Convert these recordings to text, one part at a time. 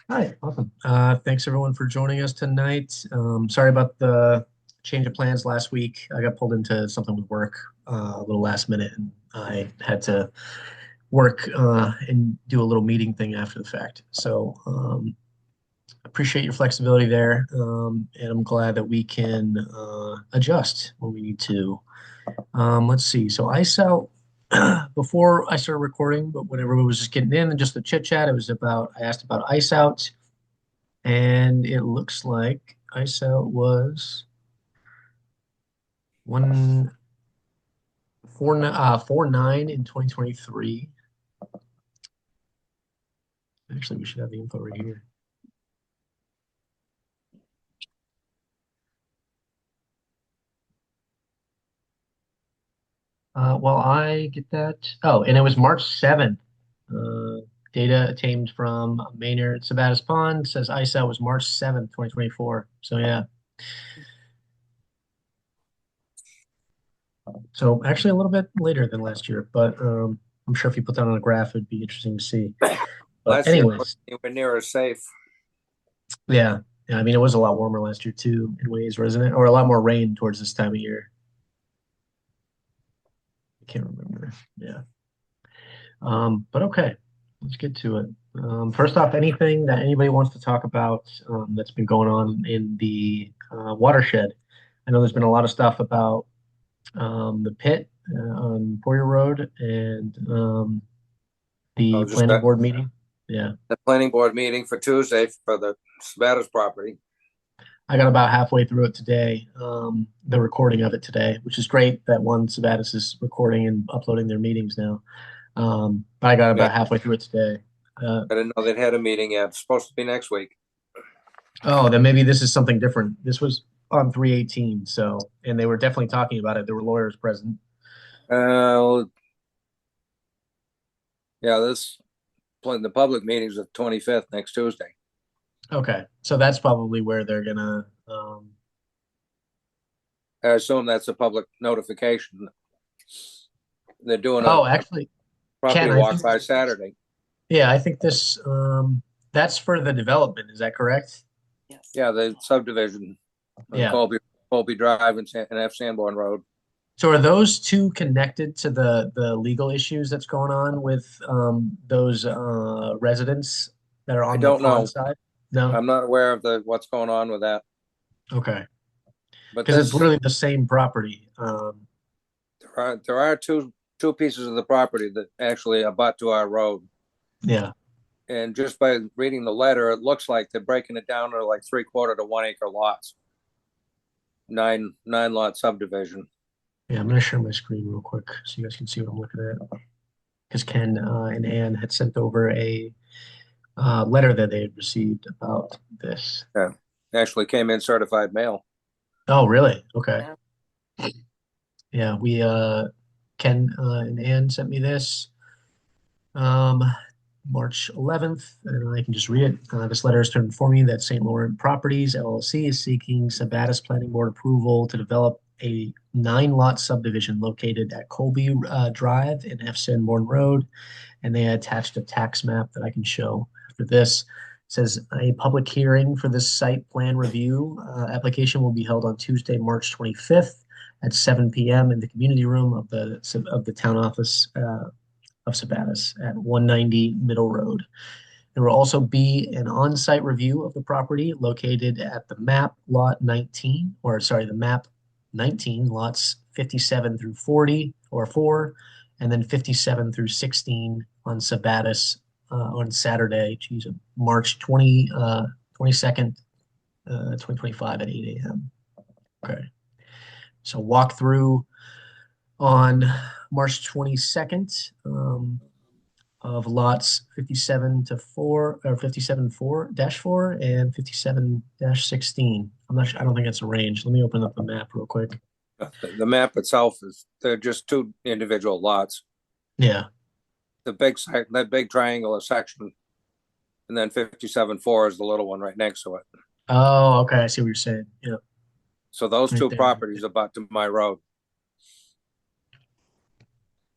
Hi, awesome. Thanks everyone for joining us tonight. Sorry about the change of plans last week. I got pulled into something with work a little last minute, and I had to work and do a little meeting thing after the fact. So appreciate your flexibility there, and I'm glad that we can adjust when we need to. Let's see. So ice out before I started recording, but when everyone was just getting in and just the chit chat, it was about I asked about ice out. And it looks like ISO was 149 in 2023. Actually, we should have the info right here. Well, I get that. Oh, and it was March 7th. Uh, Data obtained from Maynard Sabattus Pond says ISO was March 7th, 2024. So yeah. So actually a little bit later than last year, but I'm sure if you put that on a graph, it'd be interesting to see. But Last year was anyways, anywhere near as safe. yeah. Yeah, I mean, it was a lot warmer last year too, in ways, wasn't it? Or a lot more rain towards this time of year. I can't remember. Yeah. But okay, let's get to it. First off, anything that anybody wants to talk about that's been going on in the watershed. I know there's been a lot of stuff about the pit on Poyer Road and I the was just planning at board meeting. Yeah. the planning board meeting for Tuesday for the Sabattus property. I got about halfway through it today, the recording of it today, which is great that one Sabattus is recording and uploading their meetings now. But I got Yeah, about halfway through it today. Uh, I didn't know they'd had a meeting yet. It's supposed to be next week. oh, then maybe this is something different. This was on 318, so, and they were definitely talking about it. There were lawyers present. Uh, yeah, the public meeting's the 25th next Tuesday. Okay, so that's probably where they're gonna. I assume that's a public notification. They're doing a Oh, actually, property Ken, I walk think, by Saturday. yeah, I think this, that's for the development. Is that correct? Yeah, the subdivision on Yeah. Colby Drive and F Sanborn Road. So are those two connected to the legal issues that's going on with those residents that are I on the don't pond know. side? No? I'm not aware of the what's going on with that. Okay. But Because it's this literally the same property. there are two pieces of the property that actually abut to our road. Yeah. And just by reading the letter, it looks like they're breaking it down to like 3/4 to 1 acre lots, nine lot subdivision. Yeah, I'm going to share my screen real quick so you guys can see what I'm looking at. Because Ken and Ann had sent over a letter that they had received about this. Yeah. Actually came in certified mail. Oh, really? Okay. Yeah, Ken and Ann sent me this. Um, March 11th, and I can just read it. This letter is to inform you that St. Laurent Properties LLC is seeking Sabattus Planning Board approval to develop a 9-lot subdivision located at Colby Drive and F. Sanborn Road, and they attached a tax map that I can show after this. It says a public hearing for this site plan review application will be held on Tuesday, March 25th at 7 p.m. in the community room of the town office of Sabattus at 190 Middle Road. There will also be an on-site review of the property located at the map lot 19, or sorry, the map 19 lots 57 through 40 or 4, and then 57 through 16 on Sabattus on Saturday, geez, March 22nd, 2025 at 8 a.m. Okay. So walk through on March 22nd. Of lots 57 to 4 or 57 4 dash 4 and 57 dash 16. I'm not sure, I don't think it's a range. Let me open up the map real quick. The map itself is they're just two individual lots. Yeah. That big triangular section, and then 57-4 is the little one right next to it. Oh, okay. I see what you're saying. Yeah. So those Right two there. properties abut to my road.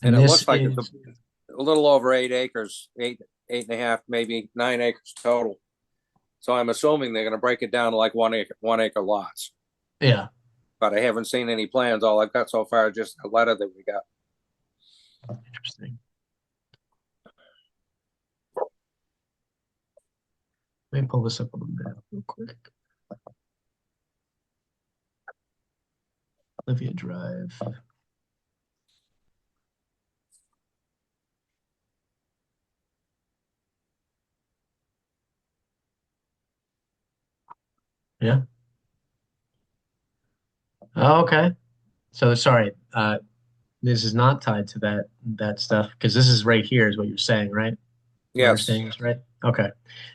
And And it this looks like it's is, a little over 8 acres, eight and a half, maybe 9 acres total. So I'm assuming they're going to break it down to like 1 acre lots. Yeah. But I haven't seen any plans. All I've got so far is just a letter that we got. Interesting. Let me pull this up on the map real quick. Olivia Drive. Yeah. Oh, okay. So sorry, this is not tied to that stuff because this is right here is what you're saying, right? Am I Yes. understanding this right? Okay.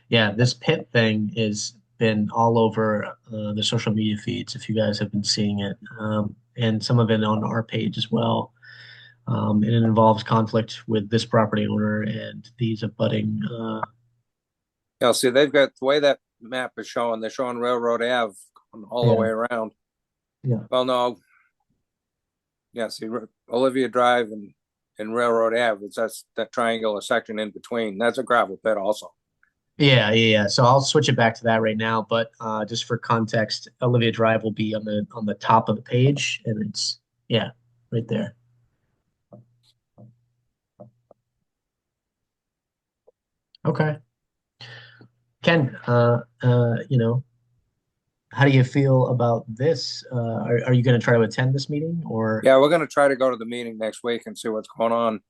Yeah, this pit thing is been all over the social media feeds if you guys have been seeing it, and some of it on our page as well. And it involves conflict with this property owner and these abutting. Yeah, see, they've got the way that map is showing, they're showing Railroad Ave all the Yeah, way around. yeah, Well, no, yeah, see, Olivia Drive and Railroad Ave, that's that triangular section in between. That's a gravel pit also. yeah. So I'll switch it back to that right now, but just for context, Olivia Drive will be on the top of the page, and it's yeah, right there. Okay. Ken, how do you feel about this? Are you going to try to attend this meeting or? Yeah, we're going to try to go to the meeting next week and see what's going on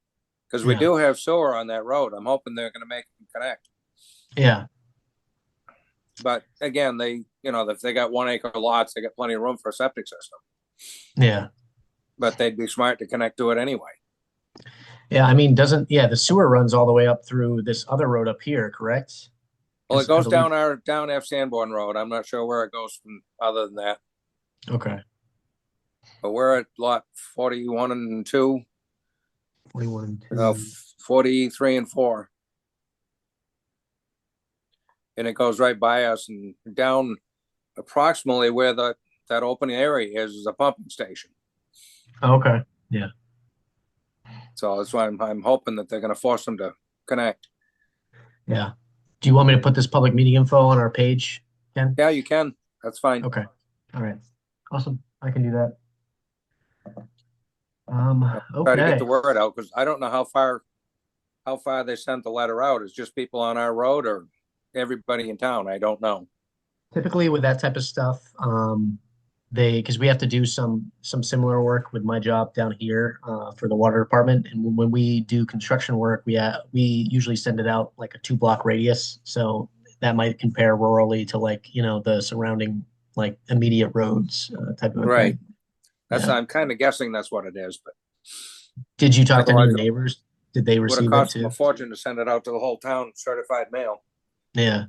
because we Yeah, do have sewer on that road. I'm hoping they're going to make them connect. yeah, But again, if they got 1 acre lots, they got plenty of room for a septic system. yeah, But they'd be smart to connect to it anyway. yeah. I mean, the sewer runs all the way up through this other road up here, correct? Well, it Because I goes believe. down F Sanborn Road. I'm not sure where it goes from other than that. Okay, But we're at lot 41 and 2, 41 and uh, 2. 43 and 4. And it goes right by us and down approximately where that open area is a pumping station. Okay, yeah, So that's why I'm hoping that they're going to force them to connect. yeah. Do you want me to put this public meeting info on our page, Ken? Yeah, you can. That's fine. Okay, all right, awesome. I can do that. Try to get Okay. the word out because I don't know how far they sent the letter out. Is just people on our road or everybody in town? I don't know. Typically with that type of stuff, because we have to do some similar work with my job down here for the water department, and when we do construction work, we usually send it out like a 2 block radius, so that might compare rurally to like the surrounding like immediate roads type of a Right. thing. That's Yeah. I'm kind of guessing that's what it is, but Did you talk to any of otherwise your it neighbors? Did they would have receive it cost them a too? fortune to send it out to the whole town certified mail. Yeah.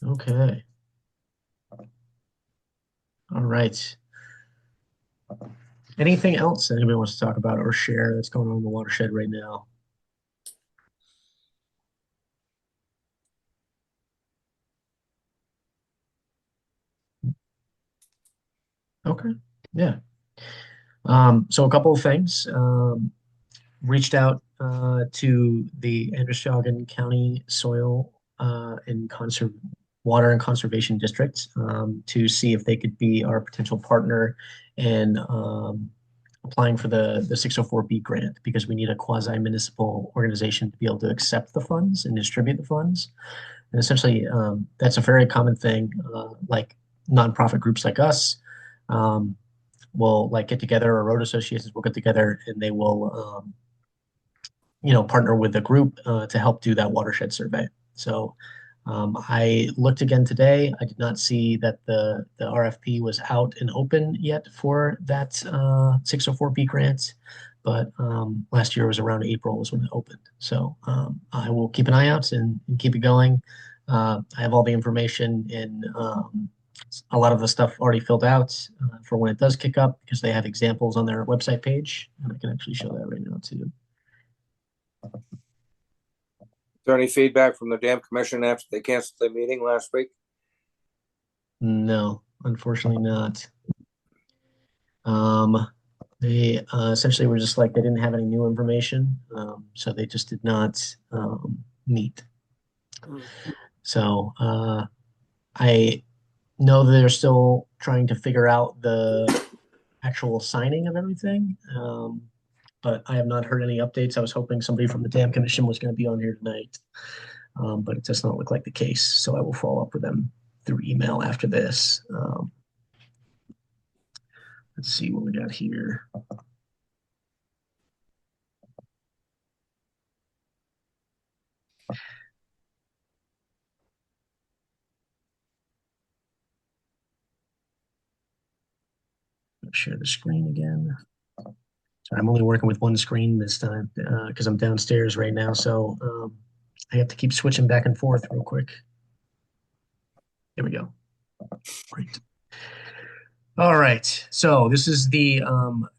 Okay. All right. Anything else anybody wants to talk about or share that's going on in the watershed right now? Okay. Yeah. So a couple of things. Reached out to the Androscoggin County Soil and Water and Conservation District to see if they could be our potential partner in applying for the 604B grant because we need a quasi-municipal organization to be able to accept the funds and distribute the funds. And essentially, that's a very common thing. Like nonprofit groups like us will like get together, or road associations will get together, and they will partner with a group to help do that watershed survey. So I looked again today. I did not see that the RFP was out and open yet for that 604B grant, but last year was around April was when it opened. So I will keep an eye out and keep it going. I have all the information in a lot of the stuff already filled out for when it does kick up because they have examples on their website page, and I can actually show that right now too. Is there any feedback from the dam commission after they canceled the meeting last week? No, unfortunately not. Um, They essentially were just like they didn't have any new information, so they just did not meet. Mm. So I know that they're still trying to figure out the actual signing of everything, but I have not heard any updates. I was hoping somebody from the Dam Commission was going to be on here tonight, but it does not look like the case. So I will follow up with them through email after this. Let's see what we got here. Share the screen again. Sorry, I'm only working with one screen this time because I'm downstairs right now. So I have to keep switching back and forth real quick. There we go. Great. All right. So this is the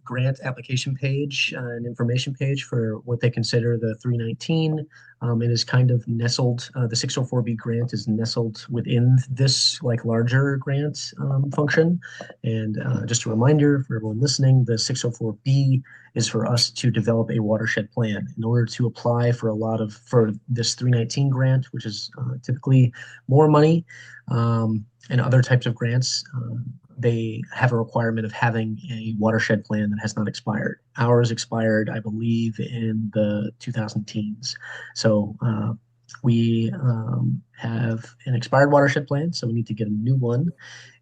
grant application page and information page for what they consider the 319. It is kind of nestled. The 604B grant is nestled within this like larger grant function. And just a reminder for everyone listening, the 604B is for us to develop a watershed plan. In order to apply for this 319 grant, which is typically more money and other types of grants, they have a requirement of having a watershed plan that has not expired. Ours expired, I believe, in the 2000 teens. So we have an expired watershed plan, so we need to get a new one.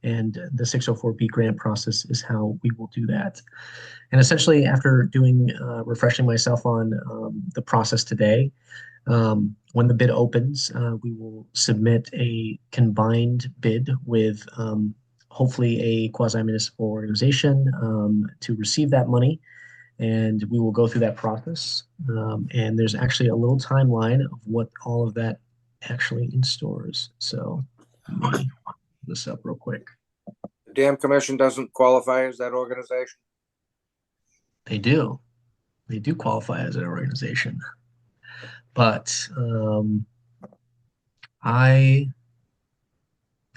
And the 604B grant process is how we will do that. And essentially, after doing refreshing myself on the process today, when the bid opens, we will submit a combined bid with hopefully a quasi-municipal organization to receive that money. And we will go through that process. And there's actually a little timeline of what all of that actually instores. So let me pull this up real quick. The Dam Commission doesn't qualify as that organization? They do. They do qualify as an organization. But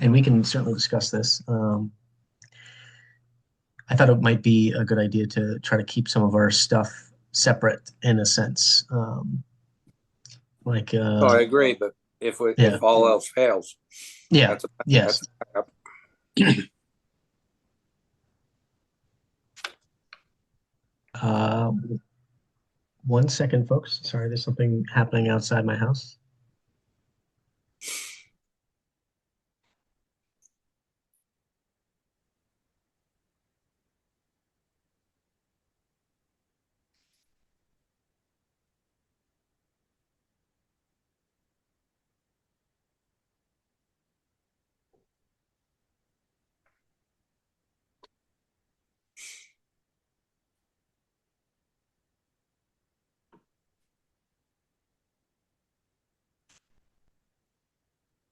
and we can certainly discuss this. I thought it might be a good idea to try to keep some of our stuff separate in a sense. Like, Oh, I agree, but yeah, if all else fails, yeah, that's a yes. backup. Uh, 1 second, folks. Sorry, there's something happening outside my house.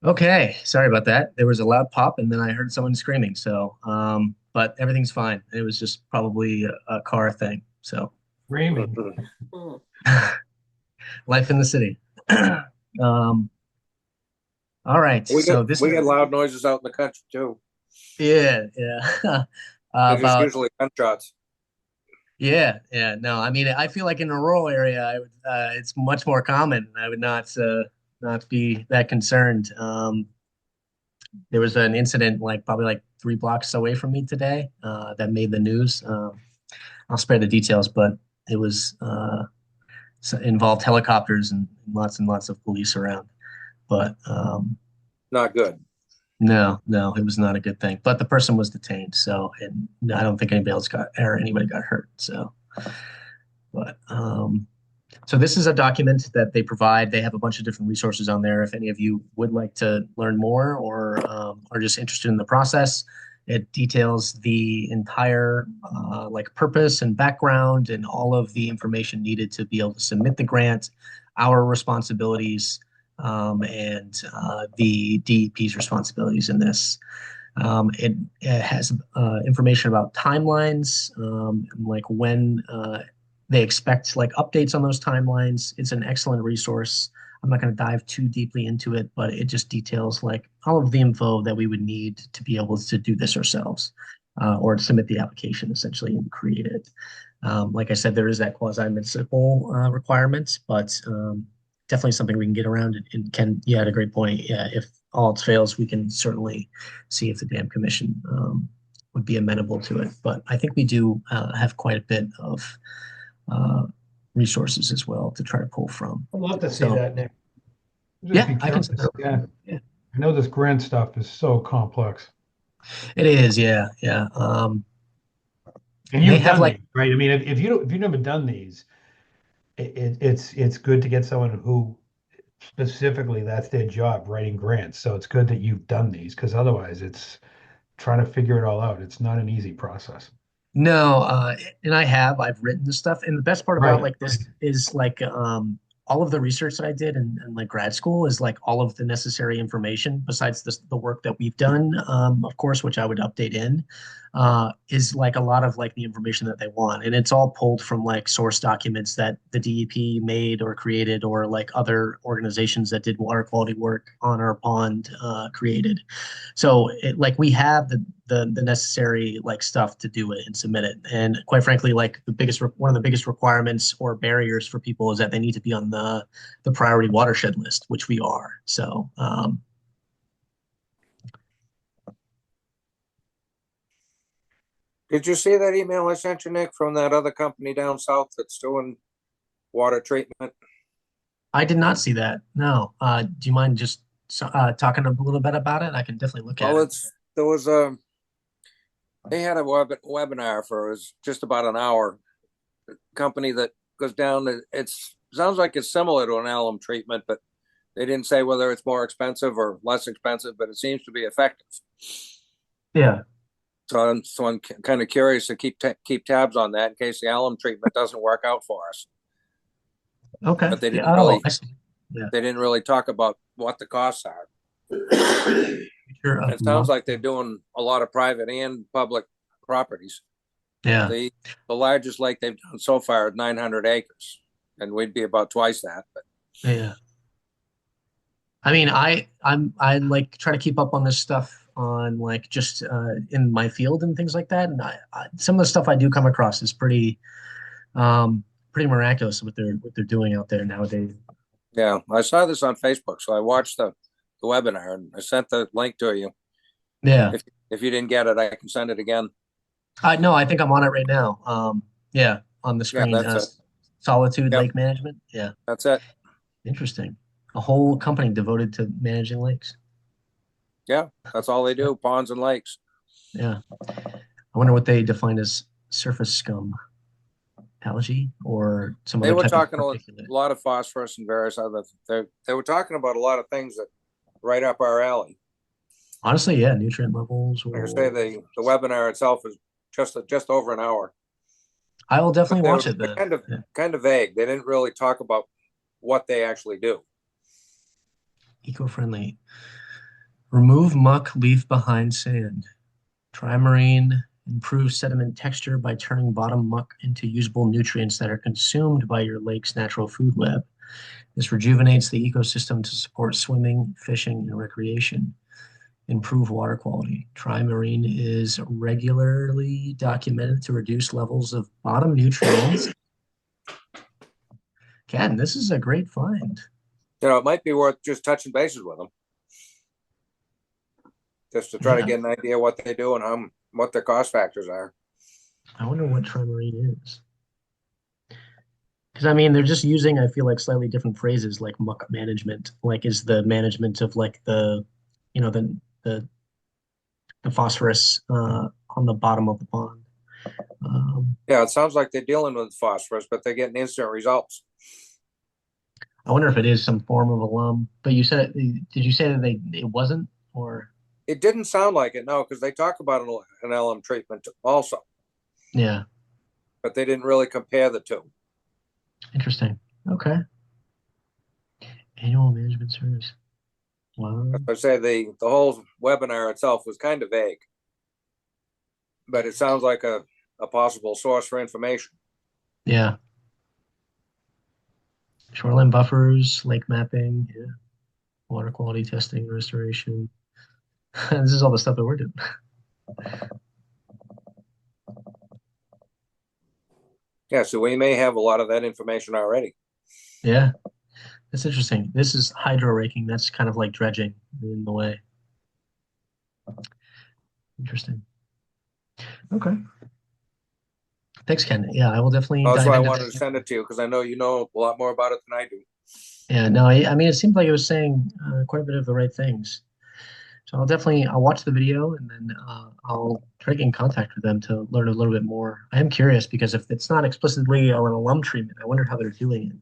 Okay, sorry about that. There was a loud pop, and then I heard someone screaming. So, but everything's fine. It was just probably a car thing. So, Screaming. Mhm. life in the city. Um, all right. So this We is get loud noises out in the country too. yeah, yeah. It is About usually gunshots. yeah, yeah. No, I mean, I feel like in a rural area, it's much more common. I would not be that concerned. There was an incident like probably like 3 blocks away from me today that made the news. I'll spare the details, but it was involved helicopters and lots of police around. But Not good. no, no, it was not a good thing. But the person was detained, so and I don't think anybody got hurt. So, but so this is a document that they provide. They have a bunch of different resources on there. If any of you would like to learn more or are just interested in the process, it details the entire like purpose and background and all of the information needed to be able to submit the grant, our responsibilities, and the DEP's responsibilities in this. It has information about timelines, like when they expect like updates on those timelines. It's an excellent resource. I'm not going to dive too deeply into it, but it just details like all of the info that we would need to be able to do this ourselves. or submit the application essentially and create it. Like I said, there is that quasi-municipal requirement, but definitely something we can get around. And Ken, you had a great point. Yeah, if all else fails, we can certainly see if the dam commission would be amenable to it. But I think we do have quite a bit of uh, resources as well to try to pull from. I'd love to see So that, Nick. Just yeah, be I can send curious. that. Yeah. Yeah, I know this grant stuff is so complex. it is. Yeah, yeah. And And they you've have done like these, right? I mean, if you've never done these, it's good to get someone who specifically that's their job, writing grants. So it's good that you've done these because otherwise it's trying to figure it all out. It's not an easy process. no, and I've written this stuff. And the best part about Right. like this is like all of the research that I did in like grad school is like all of the necessary information besides the work that we've done, of course, which I would update in, is like a lot of like the information that they want. And it's all pulled from like source documents that the DEP made or created or like other organizations that did water quality work on our pond created. So like we have the necessary like stuff to do it and submit it. And quite frankly, like one of the biggest requirements or barriers for people is that they need to be on the priority watershed list, which we are. So Did you see that email I sent you, Nick, from that other company down south that's doing water treatment? I did not see that. No. Do you mind just talking a little bit about it? I can definitely look at Well, it. there was a they had a webinar for it was just about an hour. Company that goes down. It's sounds like it's similar to an alum treatment, but they didn't say whether it's more expensive or less expensive. But it seems to be effective. Yeah. So I'm kind of curious to keep tabs on that in case the alum treatment doesn't work out for us. Okay. But Yeah. Oh, I see. Yeah. they didn't really talk about what the costs are. Future of It sounds muck. like they're doing a lot of private and public properties. Yeah. The largest lake they've done so far is 900 acres, and we'd be about twice that. But Yeah. I mean, I like try to keep up on this stuff on like just in my field and things like that. And some of the stuff I do come across is pretty miraculous what they're doing out there nowadays. yeah, I saw this on Facebook, so I watched the webinar and I sent the link to you. Yeah. If you didn't get it, I can send it again. I no, I think I'm on it right now. Yeah, on the Yeah, screen. that's it. Solitude Yep, Lake Management. Yeah, that's it. interesting. A whole company devoted to managing lakes. Yeah, that's all they do, ponds and lakes. Yeah. I wonder what they define as surface scum, algae, or some They other were type of talking a particulate. lot of phosphorus and various other. They were talking about a lot of things that right up our alley. Honestly, yeah, nutrient levels Like I say, or the webinar itself is just over an hour, I will but definitely they watch were it then. Yeah. kind of vague. They didn't really talk about what they actually do. Eco-friendly. Remove muck, leave behind sand. Trimarine improves sediment texture by turning bottom muck into usable nutrients that are consumed by your lake's natural food web. This rejuvenates the ecosystem to support swimming, fishing, and recreation. Improve water quality. Trimarine is regularly documented to reduce levels of bottom nutrients. Ken, this is a great find. It might be worth just touching bases with them, just to try to Yeah, get an idea what they do and what their cost factors are. I wonder what Trimarine is. Because I mean, they're just using, I feel like, slightly different phrases like muck management, like is the management of like you know, the the phosphorus on the bottom of the pond. Yeah, it sounds like they're dealing with phosphorus, but they're getting instant results. I wonder if it is some form of alum. But you said, did you say that it wasn't, or It didn't sound like it, no, because they talk about an LM treatment also, yeah, but they didn't really compare the two. interesting. Okay, annual management service. Wow. As I say, the whole webinar itself was kind of vague, but it sounds like a possible source for information. Yeah, shoreline buffers, lake mapping, yeah, water quality testing, restoration. This is all the stuff that we're doing. Yeah, so we may have a lot of that information already. Yeah, that's interesting. This is hydro raking. That's kind of like dredging in the way. Interesting. Okay. Thanks, Ken. Yeah, I will definitely That's dive why I into wanted to this. send it to you because I know you know a lot more about it than I do. Yeah, no, I mean, it seemed like it was saying quite a bit of the right things. So I'll watch the video and then I'll try to get in contact with them to learn a little bit more. I am curious because if it's not explicitly an alum treatment, I wonder how they're doing it.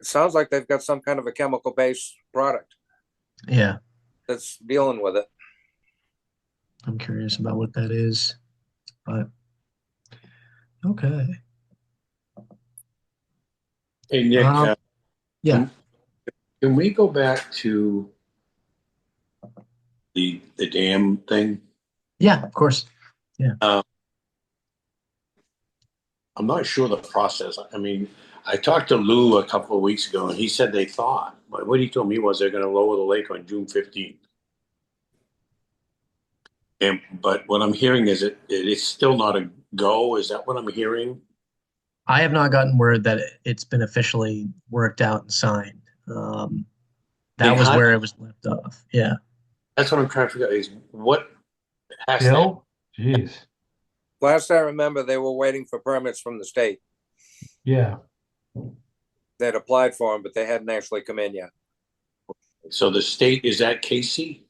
It sounds like they've got some kind of a chemical based product Yeah, that's dealing with it. I'm curious about what that is. But okay. Hey, Nick, Um, yeah, can we go back to the dam thing? yeah, of course. Yeah. Uh, I'm not sure the process. I mean, I talked to Lou a couple of weeks ago, and he said they thought, but what he told me was they're going to lower the lake on June 15th. And but what I'm hearing is it's still not a go. Is that what I'm hearing? I have not gotten word that it's been officially worked out and signed. They That was had. where it was left off. Yeah. That's what I'm trying to figure out is what has to. Bill? Jeez. Last I remember, they were waiting for permits from the state. Yeah. They'd applied for them, but they hadn't actually come in yet. So the state is that Casey?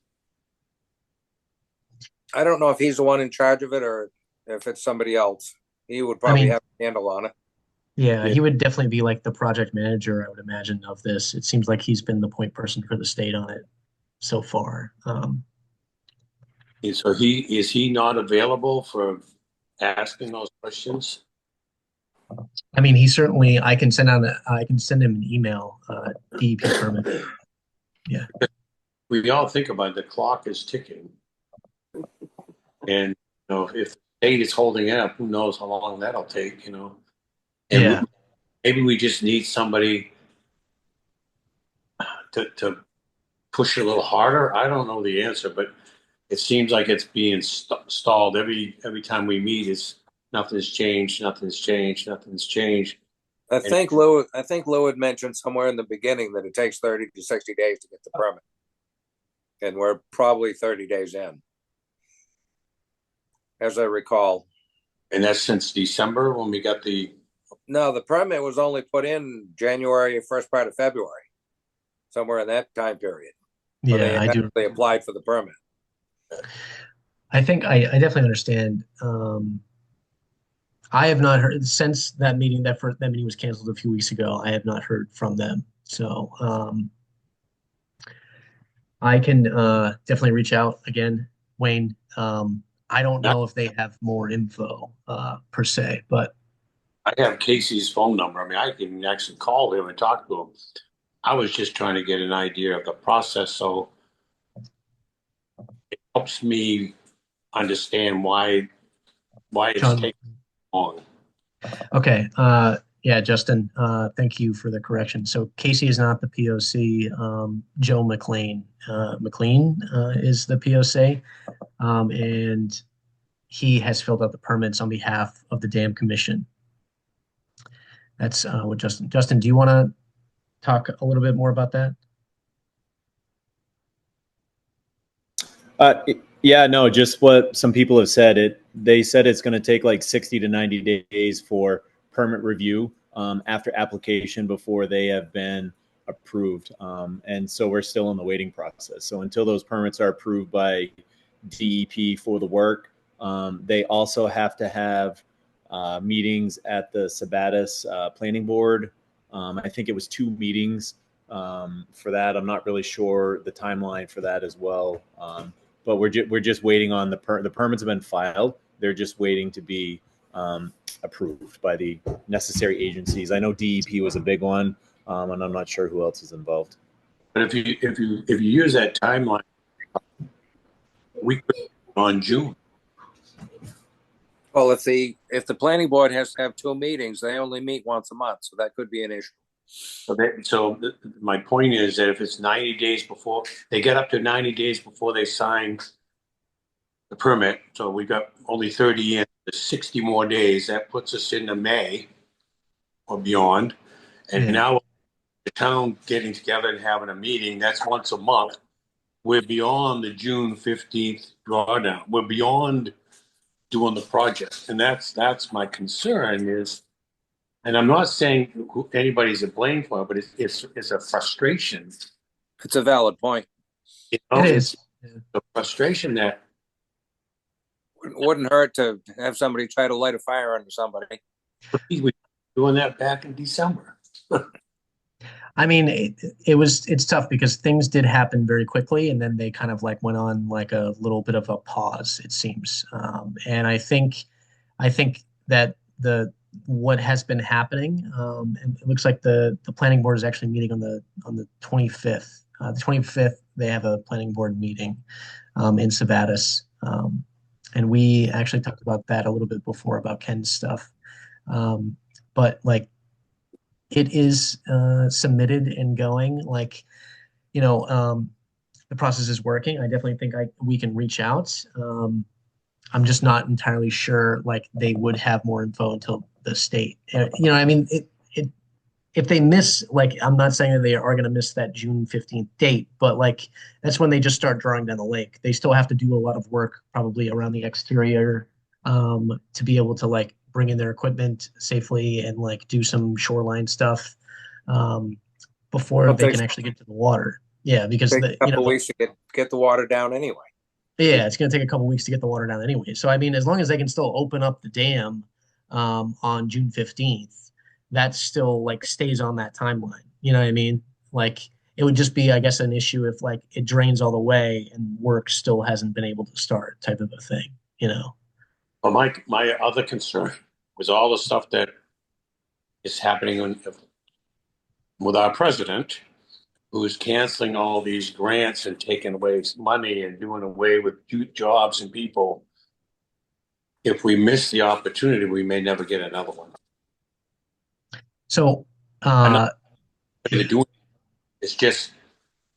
I don't know if he's the one in charge of it or if it's somebody else. He would I probably mean, have a handle on it. yeah, Yeah. he would definitely be like the project manager, I would imagine, of this. It seems like he's been the point person for the state on it so far. And so he not available for asking those questions? I mean, he certainly, I can send him an email, DEP permit. Yeah. We all think about it, the clock is ticking. And if the state is holding it up, who knows how long that'll take. And Yeah. maybe we just need somebody to push it a little harder. I don't know the answer, but it seems like it's being stalled every time we meet. Is nothing's changed, nothing's changed, nothing's changed. And I think Lou had mentioned somewhere in the beginning that it takes 30 to 60 days to get the permit. And we're probably 30 days in, as I recall. and that's since December when we got the. No, the permit was only put in January, first part of February, somewhere in that time period. When Yeah, they I do. actually applied for the permit. I think I definitely understand. I have not heard since that meeting was canceled a few weeks ago. I have not heard from them. So I can definitely reach out again, Wayne. I don't know if they have more info per se, but I have Casey's phone number. I mean, I can actually call him and talk to him. I was just trying to get an idea of the process, so it helps me understand why it's John. taking long. Okay. Yeah, Justin, thank you for the correction. So Casey is not the POC. Joe McLean is the POC, and he has filled out the permits on behalf of the dam commission. That's what Justin. Justin, do you want to talk a little bit more about that? Yeah, no, just what some people have said. They said it's going to take like 60 to 90 days for permit review after application before they have been approved. And so we're still in the waiting process. So until those permits are approved by DEP for the work, they also have to have meetings at the Sabattus planning board. I think it was 2 meetings for that. I'm not really sure the timeline for that as well. But we're just waiting on the permits have been filed. They're just waiting to be approved by the necessary agencies. I know DEP was a big one, and I'm not sure who else is involved. But if you use that timeline, we could on June. Well, if the planning board has to have 2 meetings, they only meet once a month, so that could be an issue. So my point is that if it's 90 days before they get up to 90 days before they sign the permit, so we got only 30 in there's 60 more days. That puts us into May or beyond. And Yeah. now the town getting together and having a meeting, that's once a month. We're beyond the June 15th drawdown. We're beyond doing the project. And that's my concern is, and I'm not saying anybody's to blame for it, but it's a frustration. It's a valid point. It It's is. Yeah. a frustration that Wouldn't hurt to have somebody try to light a fire under somebody. we were doing that back in December. I mean, it's tough because things did happen very quickly, and then they kind of like went on like a little bit of a pause, it seems. And I think that the what has been happening, and it looks like the planning board is actually meeting on the 25th. The 25th, they have a planning board meeting in Sabattus, and we actually talked about that a little bit before about Ken's stuff. But like it is submitted and going. Like, the process is working. I definitely think we can reach out. I'm just not entirely sure. Like, they would have more info until the state. I mean, if they miss, like, I'm not saying that they are going to miss that June 15th date, but like that's when they just start drawing down the lake. They still have to do a lot of work probably around the exterior to be able to like bring in their equipment safely and like do some shoreline stuff before they can actually get to the water. Yeah, because Take a couple weeks to get the water down anyway. Yeah, it's going to take a couple weeks to get the water down anyway. So I mean, as long as they can still open up the dam on June 15th, that still like stays on that timeline. You know what I mean? Like it would just be, I guess, an issue if like it drains all the way and work still hasn't been able to start, type of a thing. Well, my other concern was all the stuff that is happening with our president, who is canceling all these grants and taking away money and doing away with jobs and people. If we miss the opportunity, we may never get another one. So it's just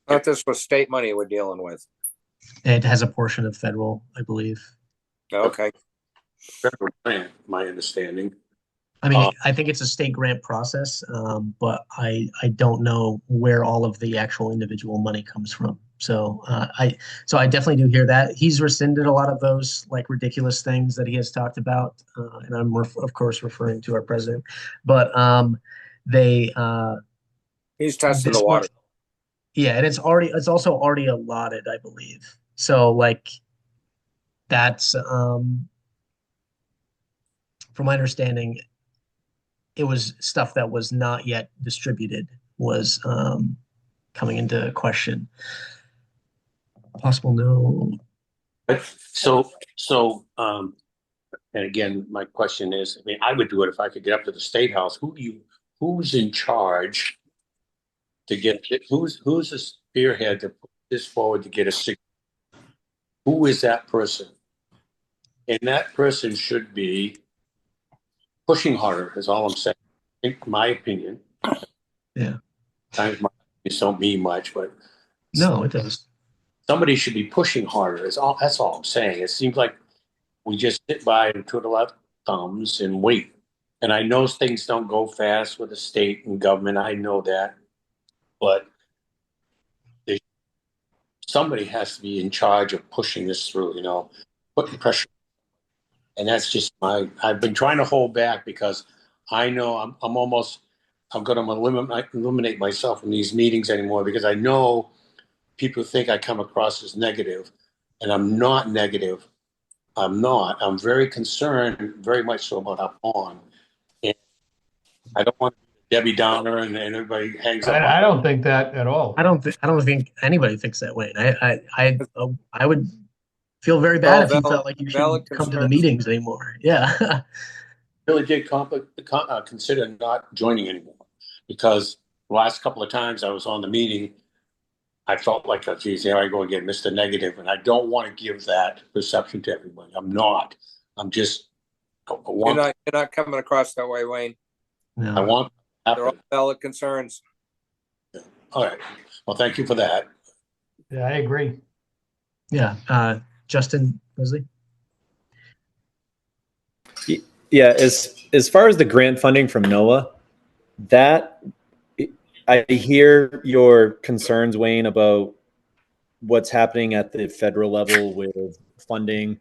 not this was state money we're dealing with. It has a portion of federal, I believe. Okay. federal grant, my understanding. I mean, I think it's a state grant process, but I don't know where all of the actual individual money comes from. So I definitely do hear that he's rescinded a lot of those like ridiculous things that he has talked about, and I'm of course referring to our president. But he's testing the water. Yeah, and it's also already allotted, I believe. So like that's from my understanding, it was stuff that was not yet distributed was coming into question. Possible no. And again, my question is, I mean, I would do it if I could get up to the State House. Who's in charge to get who's the spearhead to put this forward to get a signature? Who is that person? And that person should be pushing harder, is all I'm saying. In my opinion. Yeah. Sometimes my opinions don't mean much, but no, it does. Somebody should be pushing harder. That's all I'm saying. It seems like we just sit by and twiddle our thumbs and wait. And I know things don't go fast with the state and government. I know that. But somebody has to be in charge of pushing this through, putting pressure. And that's just I've been trying to hold back because I know I'm going to eliminate myself from these meetings anymore because I know people think I come across as negative, and I'm not negative. I'm not. I'm very concerned, very much so about our pond. And I don't want to be Debbie Downer and everybody hangs up. I don't think that at all. I don't think anybody thinks that way. I would feel very bad if you felt like you shouldn't come to the meetings anymore. Yeah. Really did consider not joining anymore because the last couple of times I was on the meeting, I felt like, oh, geez, there I go again, Mr. Negative. And I don't want to give that perception to everybody. I'm not. I'm just. You're not coming across that way, Wayne. No. I want. They're all valid concerns. Yeah. All right. Well, thank you for that. Yeah, I agree. Yeah. Justin, Leslie? Yeah, as far as the grant funding from NOAA, that I hear your concerns, Wayne, about what's happening at the federal level with funding,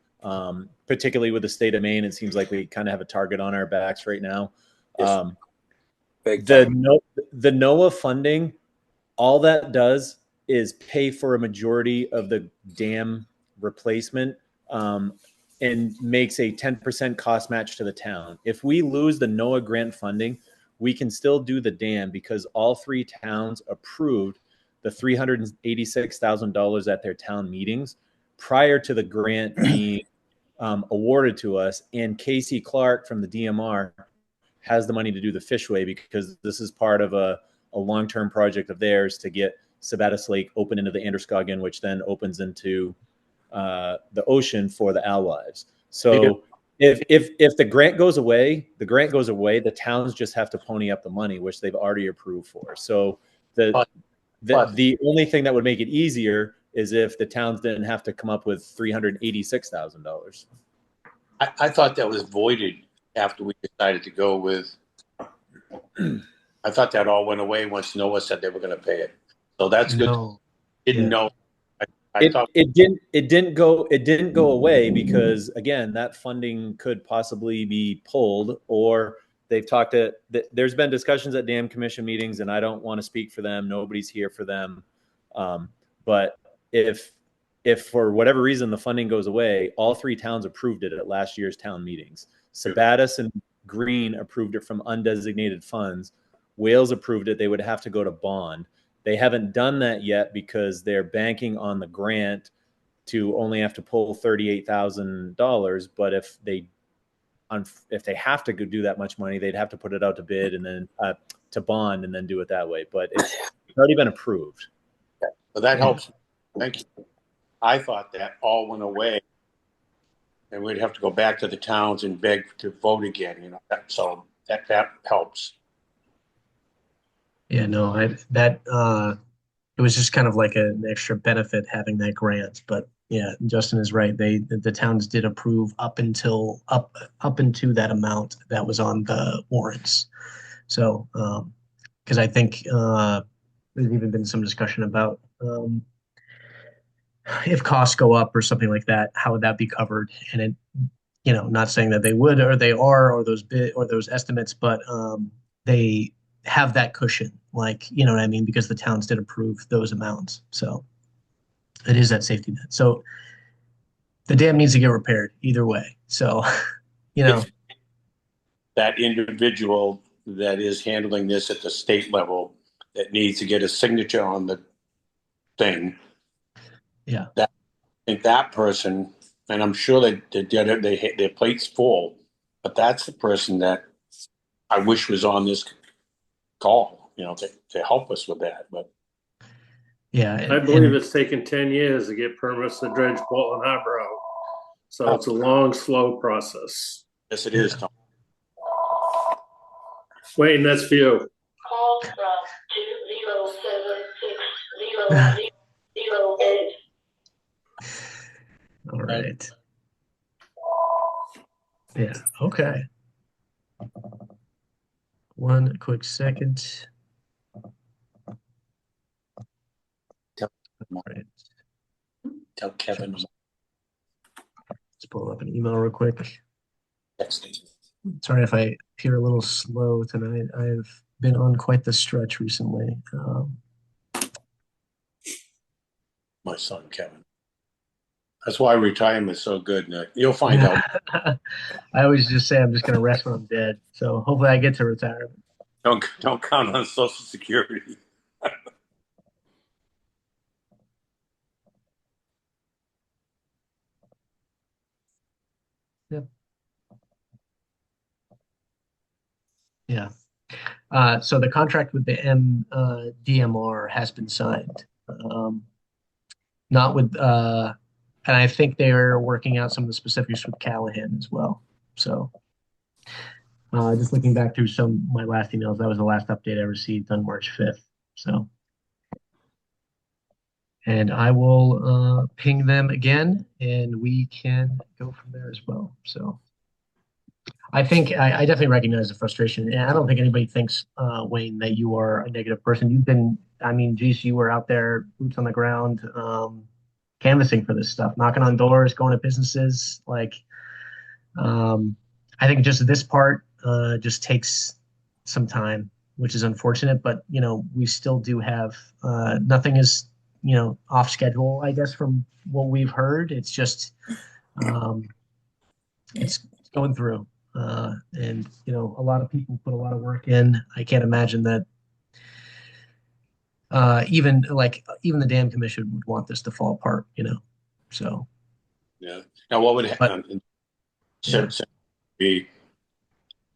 particularly with the state of Maine. It seems like we kind of have a target on our backs right now. Yes, big The time. the NOAA funding, all that does is pay for a majority of the dam replacement, and makes a 10% cost match to the town. If we lose the NOAA grant funding, we can still do the dam because all three towns approved the $386,000 at their town meetings prior to the grant being awarded to us. And Casey Clark from the DMR has the money to do the fishway because this is part of a long-term project of theirs to get Sabattus Lake open into the Androscoggin, which then opens into the ocean for the alewives. So if the grant goes away, the grant goes away. The towns just have to pony up the money, which they've already approved for. So the only thing that would make it easier is if the towns didn't have to come up with $386,000. I thought that was voided after we decided to go with. I thought that all went away once NOAA said they were going to pay it. So that's good. No. Didn't Yeah. know. I thought It didn't go away because again that funding could possibly be pulled, or they've talked to there's been discussions at dam commission meetings, and I don't want to speak for them, nobody's here for them, but if for whatever reason the funding goes away, all three towns approved it at last year's town meetings. Sabattus and Green approved it from undesignated funds. Wales approved it. They would have to go to bond. They haven't done that yet because they're banking on the grant to only have to pull $38,000. But if they have to go do that much money, they'd have to put it out to bid and then to bond and then do it that way. But it's already been approved. Well, that helps. Thank you. I thought that all went away, and we'd have to go back to the towns and beg to vote again. You know, so that helps. Yeah, no, it was just kind of like an extra benefit having that grant. But yeah, Justin is right. The towns did approve up into that amount that was on the warrants. So, because I think there's even been some discussion about if costs go up or something like that, how would that be covered? And it, not saying that they would or they are or those estimates, but they have that cushion, like, you know what I mean, because the towns did approve those amounts. So it is that safety net. So the dam needs to get repaired either way. So, If that individual that is handling this at the state level that needs to get a signature on the thing, yeah, I think that person, and I'm sure their plate's full, but that's the person that I wish was on this call, to help us with that. But yeah, I believe it's taken 10 years to get permits to dredge Portland Harbor out. So it's a long, slow process. yes, it is, Tom. Wayne, that's for you. Call from 2076008. all right. Yeah, okay. One quick second. All right. Tell Kevin. Let's pull up an email real quick. Texting. Sorry if I appear a little slow tonight. I've been on quite the stretch recently. My son, Kevin. That's why retirement's so good, Nick. You'll find out. I always just say I'm just going to rest when I'm dead. So hopefully I get to retirement. Don't count on Social Security. Yep. Yeah. So the contract with the DMR has been signed. Not with, and I think they're working out some of the specifics with Callahan as well. So just looking back through my last emails, that was the last update I received on March 5th. So, and I will ping them again, and we can go from there as well. So, I think I definitely recognize the frustration, and I don't think anybody thinks, Wayne, that you are a negative person. You've been, I mean, geez, you were out there, boots on the ground, canvassing for this stuff, knocking on doors, going to businesses. Like, um, I think just this part just takes some time, which is unfortunate. But we still do have nothing is off schedule, I guess, from what we've heard. It's just um, it's going through. And a lot of people put a lot of work in. I can't imagine that even the dam commission would want this to fall apart. So, Yeah. Now, what would but yeah, be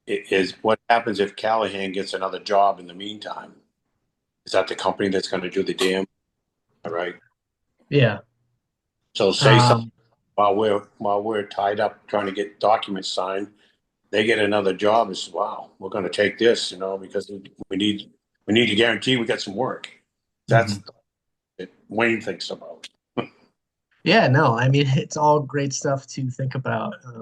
is what happens if Callahan gets another job in the meantime? Is that the company that's going to do the dam? All right. yeah. So say something Um, while we're tied up trying to get documents signed, they get another job. It's wow, we're going to take this, because we need to guarantee we got some work. That's mhm. what Wayne thinks about. Yeah, no, I mean it's all great stuff to think about. I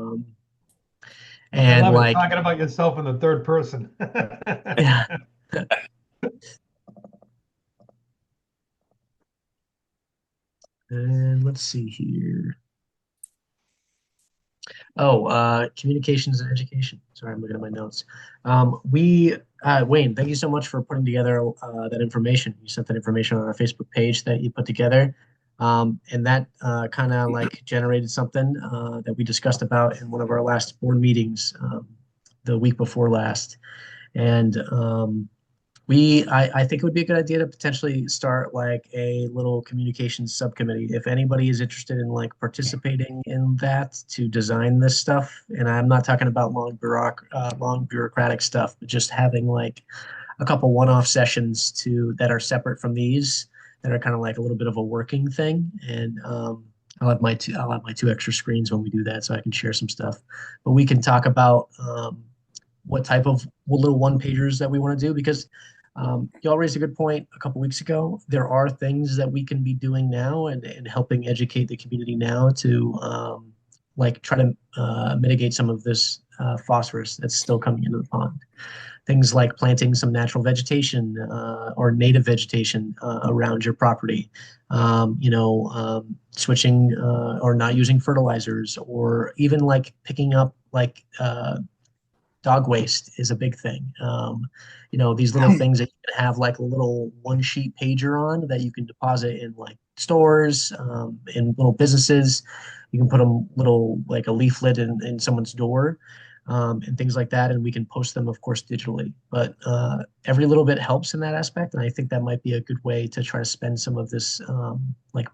And love it. like, Talking about yourself in the third person. yeah. And let's see here. Oh, communications and education. Sorry, I'm looking at my notes. Wayne, thank you so much for putting together that information. You sent that information on our Facebook page that you put together. And that kind of like generated something that we discussed about in one of our last board meetings the week before last. And I think it would be a good idea to potentially start like a little communications subcommittee. If anybody is interested in like participating in that to design this stuff, and I'm not talking about long bureaucratic stuff, but just having like a couple one-off sessions that are separate from these, that are kind of like a little bit of a working thing. And I'll have my two extra screens when we do that, so I can share some stuff. But we can talk about what type of little one pagers that we want to do because y'all raised a good point a couple weeks ago. There are things that we can be doing now and helping educate the community now to like try to mitigate some of this phosphorus that's still coming into the pond. Things like planting some natural vegetation or native vegetation around your property. Switching or not using fertilizers, or even like picking up like dog waste is a big thing. These little things that you can have like a little one sheet pager on that you can deposit in like stores, in little businesses. You can put them little like a leaflet in someone's door, and things like that. And we can post them, of course, digitally. But every little bit helps in that aspect. And I think that might be a good way to try to spend some of this like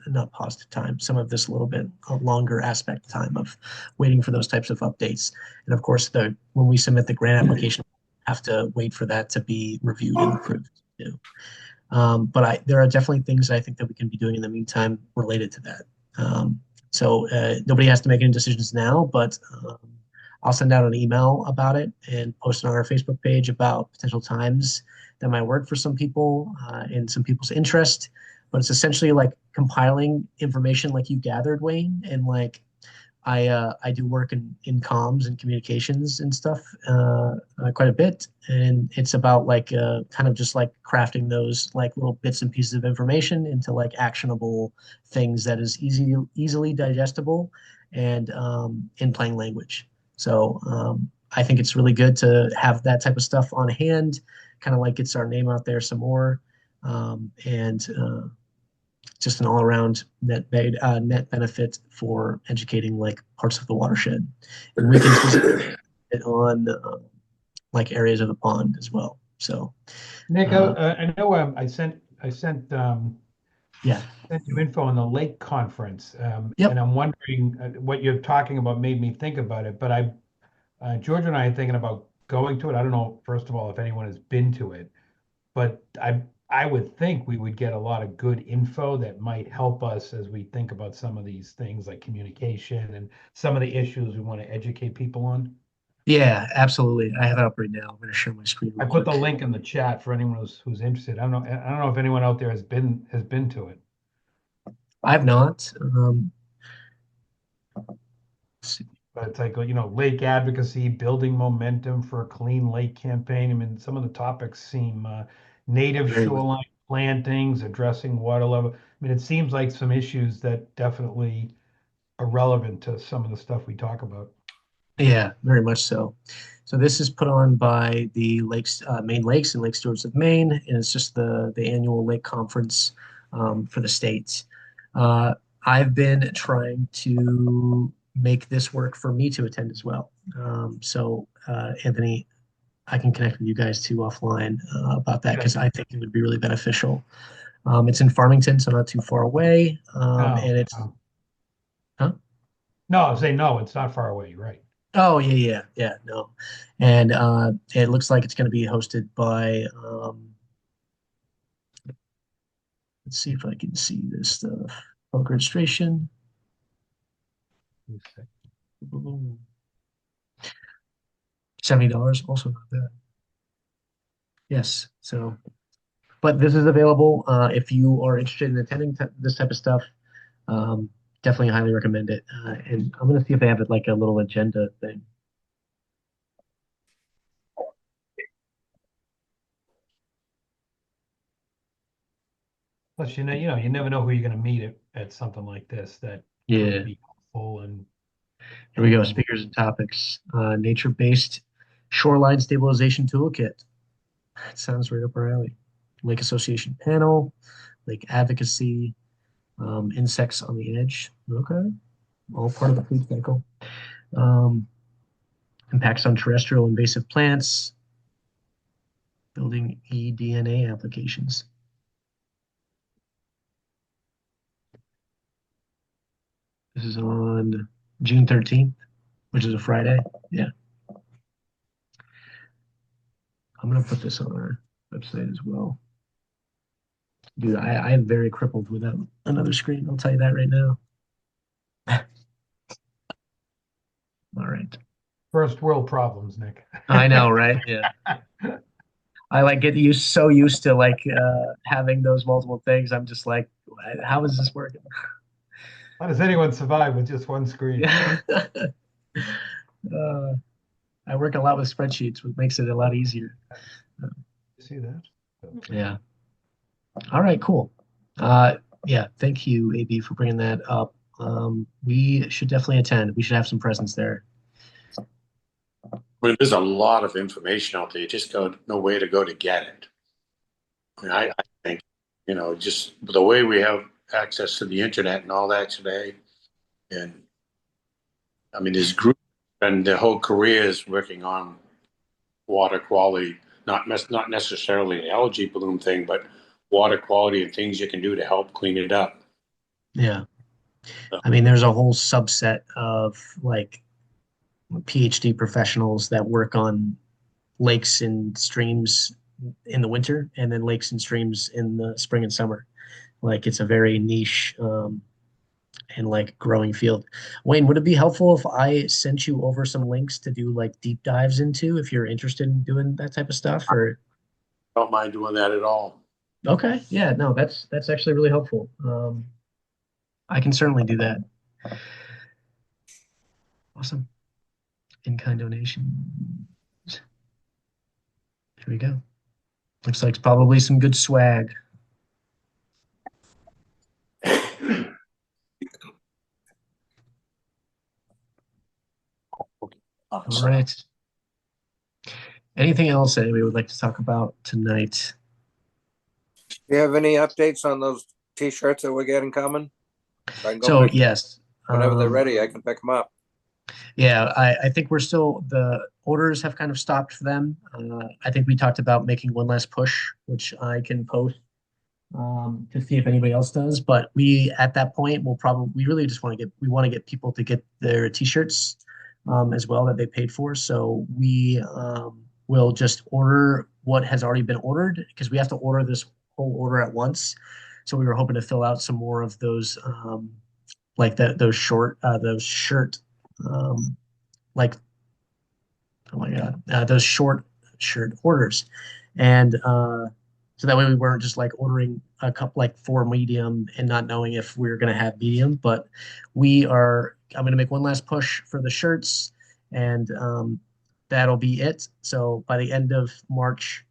not paused time, some of this little bit longer aspect time of waiting for those types of updates. And of course, when we submit the grant application, we have to wait for that to be reviewed and approved too. But there are definitely things I think that we can be doing in the meantime related to that. So nobody has to make any decisions now, but I'll send out an email about it and post it on our Facebook page about potential times that might work for some people and some people's interest. But it's essentially like compiling information like you gathered, Wayne, and like I do work in comms and communications and stuff quite a bit, and it's about like kind of just like crafting those like little bits and pieces of information into like actionable things that is easily digestible and in plain language. So I think it's really good to have that type of stuff on hand, kind of like gets our name out there some more, and just an all-around net benefit for educating like parts of the watershed, and we can specifically hit on like areas of the pond as well. So, Nick, uh, I know I sent yeah, sent you info on the lake conference, and yep, I'm wondering what you're talking about made me think about it. But George and I are thinking about going to it. I don't know, first of all, if anyone has been to it, but I would think we would get a lot of good info that might help us as we think about some of these things like communication and some of the issues we want to educate people on. yeah, absolutely. I have it up right now. I'm going to share my screen I real put the quick. link in the chat for anyone who's interested. I don't know if anyone out there has been to it. I have not. Let's see. But it's like, lake advocacy, building momentum for a clean lake campaign. I mean, some of the topics seem native Very much. shoreline plantings, addressing water level. I mean, it seems like some issues that definitely are relevant to some of the stuff we talk about. Yeah, very much so. So this is put on by the Lakes, Maine Lakes and Lake Stewards of Maine, and it's just the annual lake conference for the states. Uh, I've been trying to make this work for me to attend as well. Anthony, I can connect with you guys too offline about that Okay. because I think it would be really beneficial. It's in Farmington, so not too far away, No, and it's no, huh? no, I was saying no, it's not far away, right? Oh yeah, no, and it looks like it's going to be hosted by. Let's see if I can see this stuff. Public registration, $70, also not bad. Yes, so but this is available if you are interested in attending this type of stuff. Um, Definitely highly recommend it. And I'm going to see if they have it like a little agenda thing. Plus, you never know who you're going to meet at something like this that could Yeah, be helpful and here we go. and Speakers and topics. Nature-based shoreline stabilization toolkit. That sounds right up our alley. Lake Association panel, lake advocacy, insects on the edge. Okay, all part of the food cycle. Um, Impacts on terrestrial invasive plants, building eDNA applications. This is on June 13th, which is a Friday. Yeah, I'm gonna put this on our website as well. Dude, I am very crippled without another screen. I'll tell you that right now. All right. first world problems, Nick. I know, right? Yeah. I like get used to like having those multiple things. I'm just like, how is this working? How does anyone survive with just one screen? Yeah. uh, I work a lot with spreadsheets, which makes it a lot easier. You see that? Yeah. All right, cool. Yeah, thank you, AB, for bringing that up. We should definitely attend. We should have some presence there. Well, there's a lot of information out there. You just got no way to go to get it. I think, just the way we have access to the internet and all that today, and I mean, there's groups and their whole careers working on water quality, not necessarily an algae bloom thing, but water quality and things you can do to help clean it up. Yeah. So, I mean, there's a whole subset of like PhD professionals that work on lakes and streams in the winter and then lakes and streams in the spring and summer. Like it's a very niche and like growing field. Wayne, would it be helpful if I sent you over some links to do like deep dives into if you're interested in doing that type of stuff? Or don't mind doing that at all. okay, yeah, no, that's actually really helpful. I can certainly do that. Awesome. In-kind donation. Here we go. Looks like it's probably some good swag. All right. Anything else that anybody would like to talk about tonight? Do you have any updates on those T-shirts that we're getting coming? So I can go So pick yes, whenever they're ready. I can pick them up. yeah, I think we're still the orders have kind of stopped for them. I think we talked about making one last push, which I can post to see if anybody else does. But we at that point will probably we really just want to get people to get their T-shirts as well that they paid for. So we will just order what has already been ordered because we have to order this whole order at once. So we were hoping to fill out some more of those like those shirt um, like oh my god those short shirt orders and so that way we weren't just like ordering a cup like for medium and not knowing if we were going to have medium, but we are I'm going to make one last push for the shirts, and that'll be it. So by the end of March,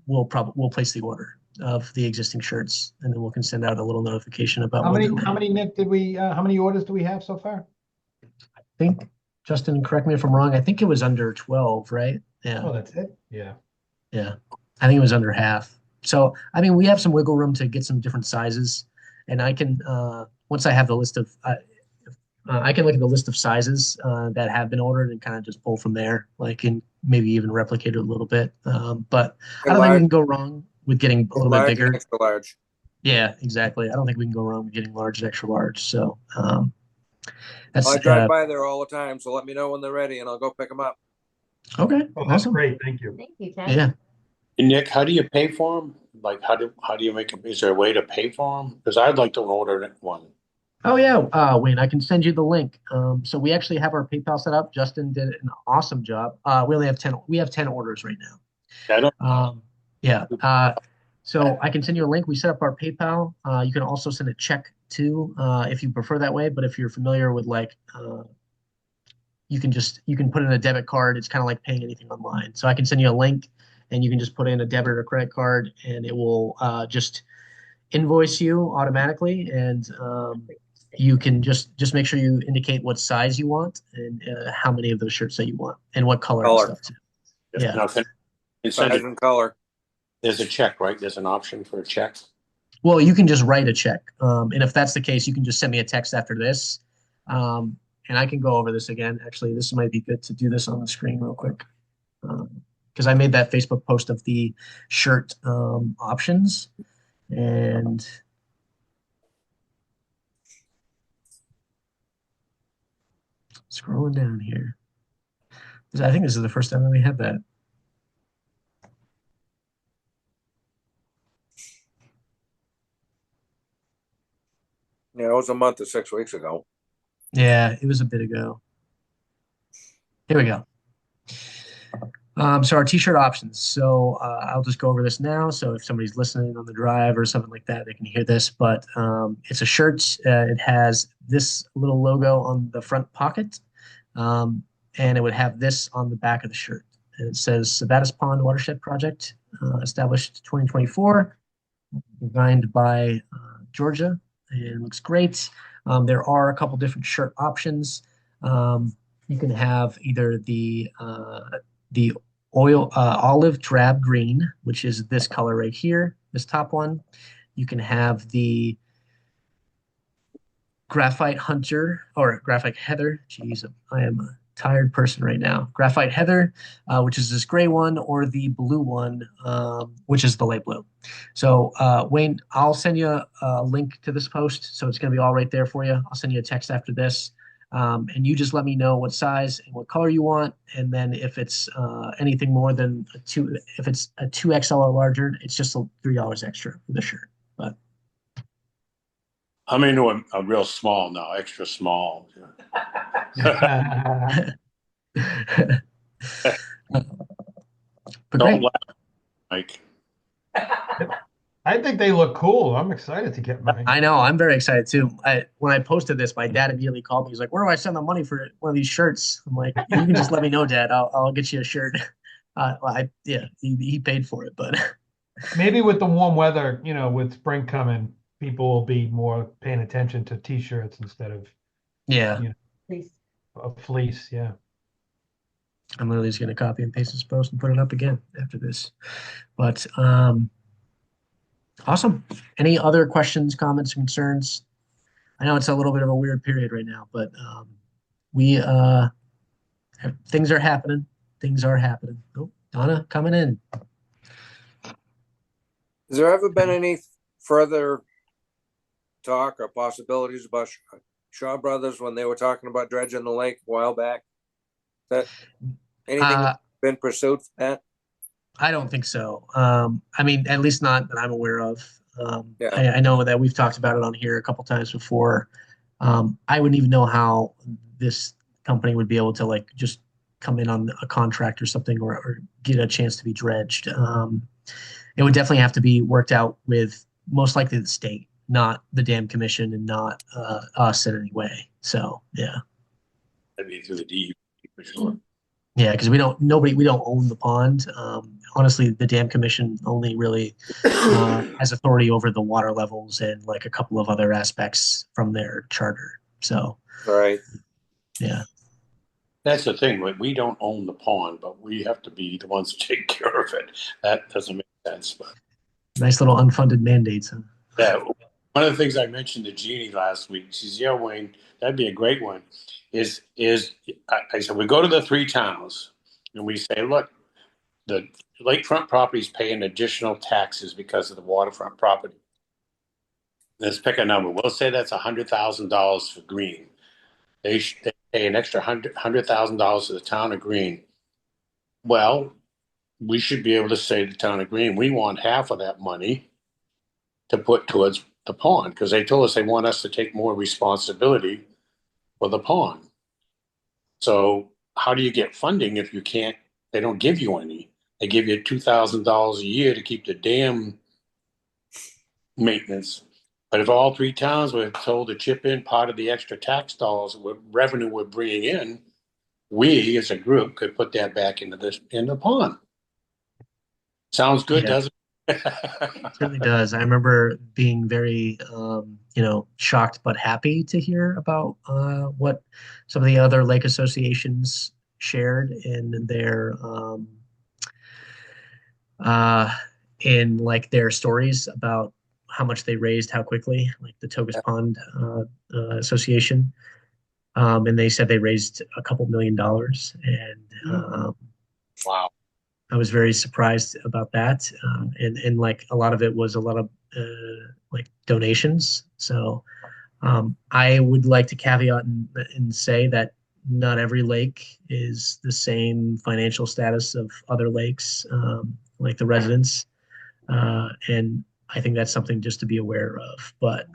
we'll place the order of the existing shirts, and then we can send out a little notification about How when many, they're how ready. many, Nick, how many orders do we have so far? I think, Justin, correct me if I'm wrong. I think it was under 12, right? Yeah. Oh, that's it? Yeah. Yeah. I think it was under half. So, I mean, we have some wiggle room to get some different sizes. And I can, once I have the list of, I can look at the list of sizes that have been ordered and kind of just pull from there, like, and maybe even replicate it a little bit. But I don't think we Large, can go wrong with getting a little bit large and bigger. extra large. Yeah, exactly. I don't think we can go wrong with getting large and extra large. So, that's I drive by there all the time, so let me know when they're ready, and I'll go pick them up. okay. Oh, that's Awesome. great. Thank you. Thank you, Ted. Yeah. And Nick, how do you pay for them? Like, how do you make them? Is there a way to pay for them? Because I'd like to order one. Oh yeah, Wayne, I can send you the link. So we actually have our PayPal set up. Justin did an awesome job. We only have 10. We have 10 orders right now. I don't. Yeah. So I can send you a link. We set up our PayPal. You can also send a check too, if you prefer that way. But if you're familiar with like, you can put in a debit card. It's kind of like paying anything online. So I can send you a link, and you can just put in a debit or credit card, and it will just invoice you automatically. And you can just make sure you indicate what size you want and how many of those shirts that you want and what color and stuff too. Yeah. Now, Size and color. There's a check, right? There's an option for a check. Well, you can just write a check. And if that's the case, you can just send me a text after this. And I can go over this again. Actually, this might be good to do this on the screen real quick. Because I made that Facebook post of the shirt options. And scrolling down here. I think this is the first time that we have that. Yeah, it was a month or 6 weeks ago. Yeah, it was a bit ago. Here we go. So our t-shirt options. So I'll just go over this now. So if somebody's listening on the drive or something like that, they can hear this. But it's a shirt. It has this little logo on the front pocket, and it would have this on the back of the shirt. And it says Sabattus Pond Watershed Project, established 2024, designed by Georgia. It looks great. There are a couple different shirt options. You can have either the olive drab green, which is this color right here, this top one. You can have the graphite hunter or graphite heather. Jeez, I am a tired person right now. Graphite heather, which is this gray one, or the blue one, which is the light blue. So Wayne, I'll send you a link to this post. So it's going to be all right there for you. I'll send you a text after this. And you just let me know what size and what color you want. And then if it's anything more than if it's a 2XL or larger, it's just $3 extra for the shirt. But I'm into a real small now, extra small. but Don't great. laugh, Mike. I think they look cool. I'm excited to get mine. I know. I'm very excited too. When I posted this, my dad immediately called me. He's like, "Where do I send the money for one of these shirts?" I'm like, "You can just let me know, Dad. I'll get you a shirt." He paid for it, but Maybe with the warm weather, with spring coming, people will be more paying attention to t-shirts instead of yeah, Please. a fleece. Yeah. I'm literally just gonna copy and paste this post and put it up again after this. But awesome. Any other questions, comments, concerns? I know it's a little bit of a weird period right now, but we things are happening. Things are happening. Oh, Donna coming in. Has there ever been any further talk or possibilities about Shaw Brothers when they were talking about dredging the lake a while back? That anything been pursued for that? I don't think so. I mean, at least not that I'm aware of. Yeah. I know that we've talked about it on here a couple times before. I wouldn't even know how this company would be able to like just come in on a contract or something or get a chance to be dredged. It would definitely have to be worked out with most likely the state. not the dam commission and not us in any way. So yeah. That'd be through the DEP for sure. Yeah, because we don't own the pond. Honestly, the dam commission only really has authority over the water levels and like a couple of other aspects from their charter. So Right. yeah, That's the thing, we don't own the pond, but we have to be the ones to take care of it. That doesn't make sense, but nice little unfunded mandates. Huh? yeah. One of the things I mentioned to Jeannie last week, she says, "Yeah, Wayne, that'd be a great one." I said we go to the three towns and we say, look, the lakefront properties pay an additional taxes because of the waterfront property. Let's pick a number. We'll say that's $100,000 for Green. They pay an extra $100,000 to the town of Green. Well, we should be able to say to the town of Green, we want half of that money to put towards the pond because they told us they want us to take more responsibility for the pond. So how do you get funding if you can't? They don't give you any. They give you $2,000 a year to keep the dam maintenance. But if all three towns were told to chip in part of the extra tax dollars, what revenue we're bringing in, we as a group could put that back into the pond. Sounds good, Yeah, doesn't it? it certainly does. I remember being very, shocked but happy to hear about what some of the other lake associations shared uh, in like their stories about how much they raised, how quickly, like the Togus Pond Association. And they said they raised a couple $1 million. And Wow. I was very surprised about that. And like a lot of it was a lot of like donations. So I would like to caveat and say that not every lake is the same financial status of other lakes, like the residents. And I think that's something just to be aware of. But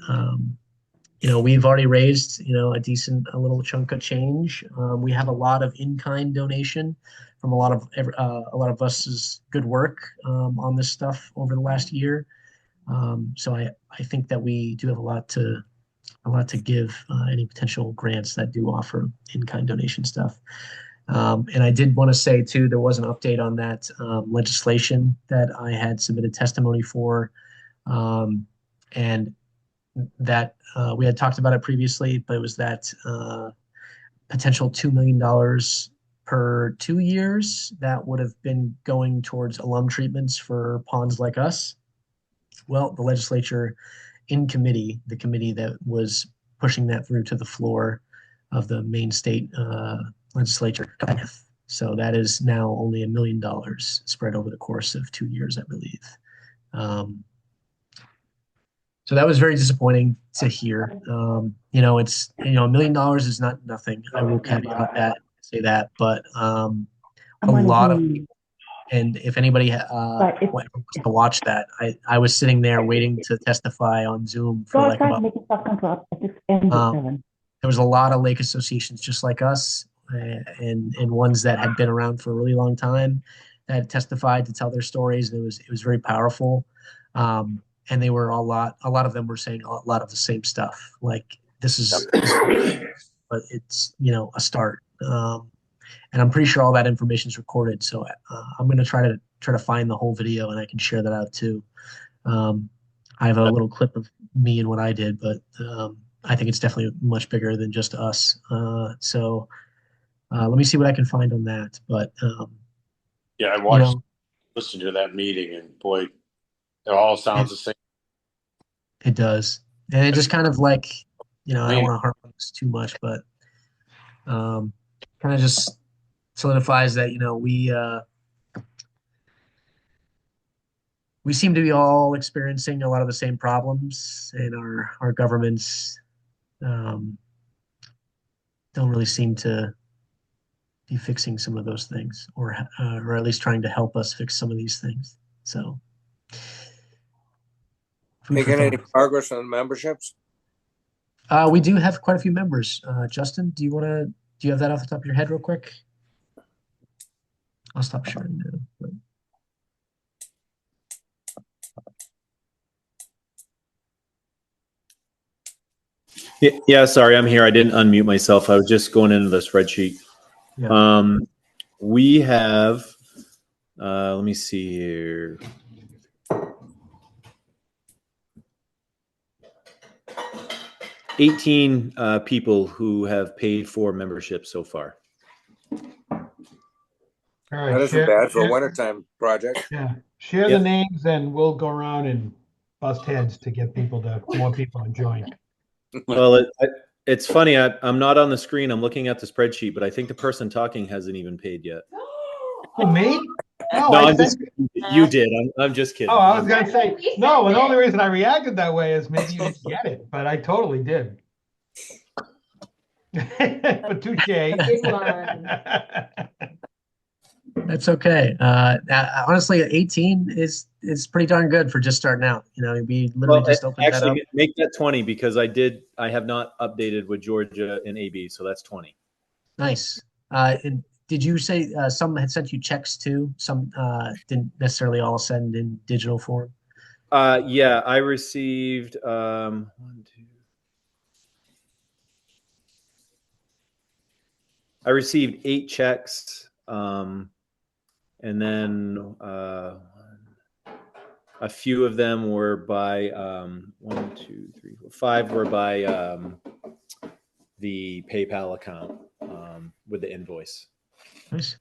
we've already raised, a little chunk of change. We have a lot of in-kind donation from a lot of us's good work on this stuff over the last year. So I think that we do have a lot to give any potential grants that do offer in-kind donation stuff. And I did want to say too, there was an update on that legislation that I had submitted testimony for, and that we had talked about it previously, but it was that potential $2 million per 2 years that would have been going towards alum treatments for ponds like us. Well, the legislature in committee, the committee that was pushing that through to the floor of the main state legislature. So that is now only $1 million spread over the course of 2 years, I believe. So that was very disappointing to hear. It's $1 million is not nothing. I will caveat that, say that, but a lot of people, and if anybody wants to watch that, I was sitting there waiting to testify on Zoom for like about. There was a lot of lake associations just like us, and ones that had been around for a really long time that had testified to tell their stories. And it was very powerful. And they were a lot of them were saying a lot of the same stuff. Like this is but it's a start. And I'm pretty sure all that information is recorded. So I'm going to try to find the whole video, and I can share that out too. I have a little clip of me and what I did, but I think it's definitely much bigger than just us. So let me see what I can find on that. But Yeah, I watched, listened to that meeting, and boy, it all sounds the same. It does, and it just kind of like I don't Man, want to harp on this too much, but kind of just solidifies that we seem to be all experiencing a lot of the same problems, and our governments don't really seem to be fixing some of those things, or at least trying to help us fix some of these things. So, food for Making any thought. progress on memberships? We do have quite a few members. Justin, do you have that off the top of your head, real quick? I'll stop sharing now. But... Yeah, sorry, I'm here. I didn't unmute myself. I was just going into the spreadsheet. Yeah. We have, let me see here. $18 people who have paid for membership so far. All right, That isn't bad for a wintertime project. Yeah, share the names and we'll go around and bust heads to get more people to join. Well, it's funny. I'm not on the screen. I'm looking at the spreadsheet, but I think the person talking hasn't even paid yet. Oh, me? No, No, I just, think. you did. I'm just kidding. Oh, I was gonna say no. And the only reason I reacted that way is maybe you didn't get it, but I totally did. But touche. That's okay. Honestly, 18 is pretty darn good for just starting out. You know, we literally just opened that up. Actually, make that 20 because I have not updated with Georgia and AB, so that's 20. Nice. And did you say some had sent you checks too? Some didn't necessarily all send in digital form. Yeah, I received I received 8 checks, and then a few of them were by 1, 2, 3, 4, 5 were by the PayPal account with the invoice. Nice.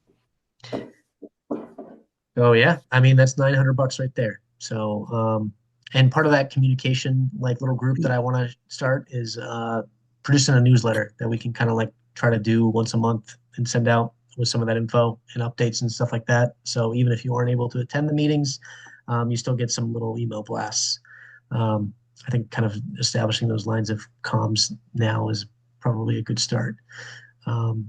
Oh yeah, I mean that's $900 right there. So, and part of that communication, like little group that I want to start is producing a newsletter that we can kind of like try to do once a month and send out with some of that info and updates and stuff like that. So even if you aren't able to attend the meetings, you still get some little email blasts. I think kind of establishing those lines of comms now is probably a good start. Well,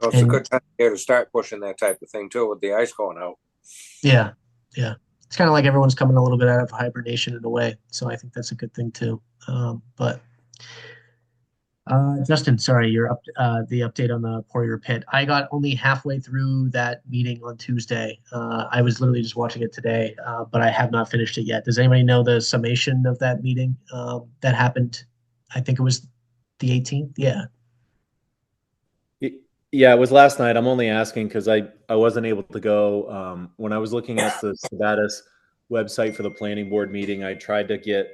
it's a good time here to start pushing that type of thing too, with the ice going out. Yeah, yeah. It's kind of like everyone's coming a little bit out of hibernation in a way. So I think that's a good thing too. But Justin, sorry, you're up the update on the Poirier Pit. I got only halfway through that meeting on Tuesday. I was literally just watching it today, but I have not finished it yet. Does anybody know the summation of that meeting that happened? I think it was the 18th. Yeah. Yeah, it was last night. I'm only asking because I wasn't able to go. When I was looking at the Sabattus website for the planning board meeting, I tried to get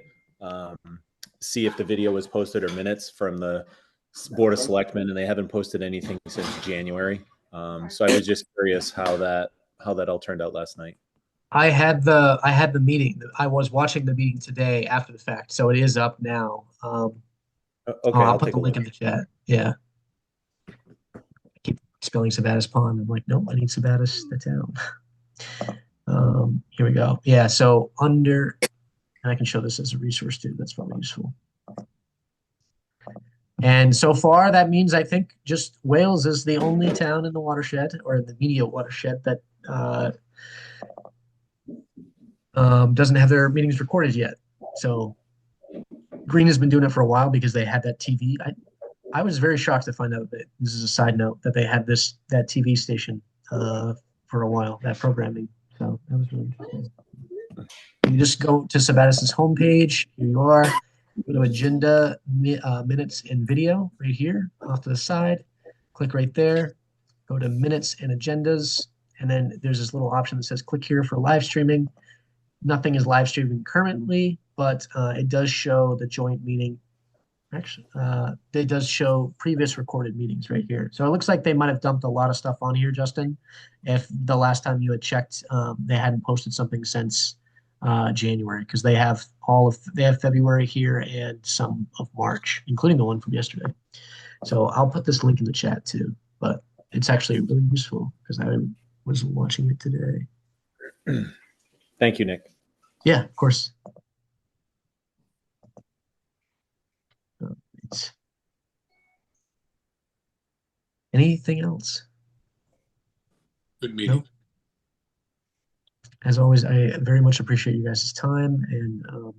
see if the video was posted or minutes from the Board of Selectmen, and they haven't posted anything since January. So I was just curious how that all turned out last night. I had the meeting. I was watching the meeting today after the fact, so it is up now. Okay, I'll put the link in the chat. Yeah. Keep spelling Sabattus Pond. I'm like, nope, I need Sabattus the town. Here we go. Yeah, so under, and I can show this as a resource too. That's probably useful. And so far, that means I think just Wales is the only town in the watershed or in the media watershed that doesn't have their meetings recorded yet. So Green has been doing it for a while because they had that TV. I was very shocked to find out that this is a side note that they had that TV station for a while, that programming. So that was really interesting. You just go to Sabattus's homepage. Here you are. Go to agenda, minutes and video right here off to the side. Click right there. Go to minutes and agendas. And then there's this little option that says click here for live streaming. Nothing is live streaming currently, but it does show the joint meeting. Actually, it does show previous recorded meetings right here. So it looks like they might have dumped a lot of stuff on here, Justin. If the last time you had checked, they hadn't posted something since January, because they have February here and some of March, including the one from yesterday. So I'll put this link in the chat too, but it's actually really useful because I was watching it today. Thank you, Nick. Yeah, of course. Right. Anything else? Good meeting. No? As always, I very much appreciate you guys' time and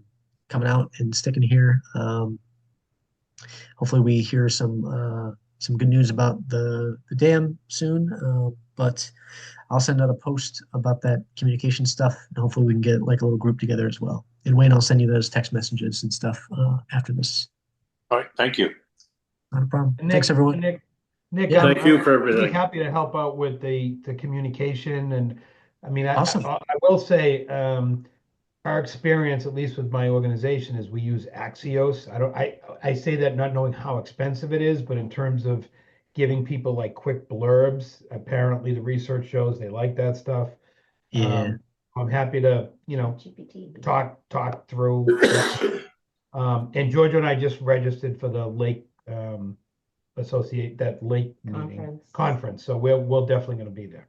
coming out and sticking here. Hopefully we hear some good news about the dam soon, but I'll send out a post about that communication stuff, and hopefully we can get like a little group together as well. And Wayne, I'll send you those text messages and stuff after this. All right, thank you. Not a problem. And Thanks, everyone. Nick, Yeah. Thank you for I'm really everything. happy to help out with the communication. And I mean, Awesome. I will say, our experience, at least with my organization, is we use Axios. I say that not knowing how expensive it is, but in terms of giving people like quick blurbs, apparently the research shows they like that stuff. Yeah. I'm happy to, GPT. talk through that. And Georgia and I just registered for the Lake that lake meeting conference. So we're definitely going to be there.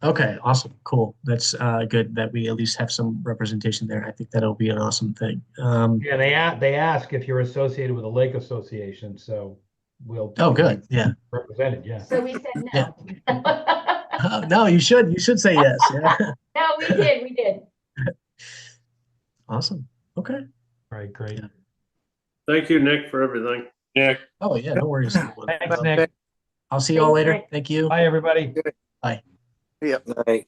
Okay, awesome. Cool. That's good that we at least have some representation there. I think that'll be an awesome thing. Yeah, they ask if you're associated with a lake association, so we'll Oh, be good. Yeah. represented. Yeah. So we said Yeah. no. No, you should say yes. Yeah. No, we did. Awesome. Okay. All right, great. Yeah. Thank you, Nick, for everything. Nick. Oh yeah, no worries. Everyone. Thanks, Nick. I'll see you all Thanks, later. Nick. Thank you. Bye, everybody. Bye. Right.